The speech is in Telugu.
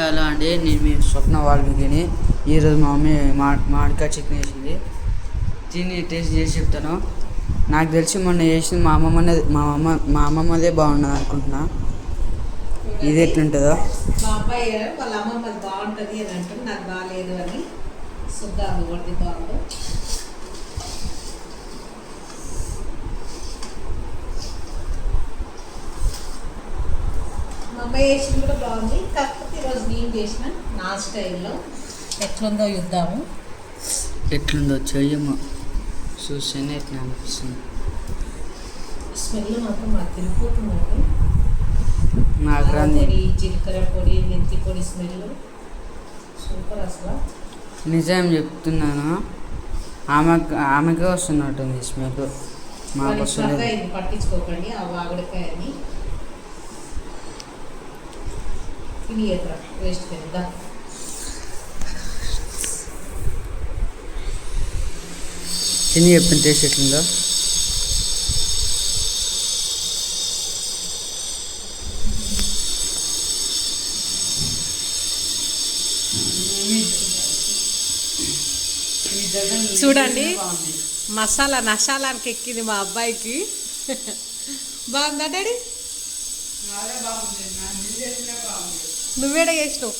హలో అండి, నేను మీ స్వప్న వాల్మీకిని. ఈరోజు మా మమ్మీ మామిడికాయ చికెన్ వేసింది. తిని టేస్ట్ చేసి చెప్తాను. నాకు తెలిసి మొన్న వేసింది మా అమ్మమ్మదే బాగున్నది అనుకుంటున్నా. ఇది ఎట్లుంటుందో మా అబ్బాయి వాళ్ళ అమ్మమ్మది బాగుంటుంది అని అంటుంది, నాకు బాగాలేదు అని. చూద్దాం ఎవరిది బాగుందో. మా అమ్మాయి వేసింది కూడా బాగుంది, కాకపోతే ఈరోజు నేను చేసిన నా స్టైల్లో. ఎట్లుందో చూద్దాము. ఎట్లుందో చెయ్యము చూస్తేనే ఎట్లా అనిపిస్తుంది. స్మెల్ మాత్రం మాకు తిరిగిపోతుందండి. నాకు పొడి, జీలకర్ర పొడి, మెంతి పొడి స్మెల్ సూపర్ అసలు. నిజం చెప్తున్నాను, ఆమెకే వస్తున్నట్టుంది స్మెల్. మాకు వస్తుంది. పట్టించుకోకండి ఆ వాగుడికాయని. తిని వేస్ట్ పెద్దా. తిని చెప్పిన టేస్ట్ ఎట్లుందో. చూడండి, మసాలా నషాలానికి ఎక్కింది మా అబ్బాయికి. బాగుందా డాడీ? నువ్వేడ చేసినావు?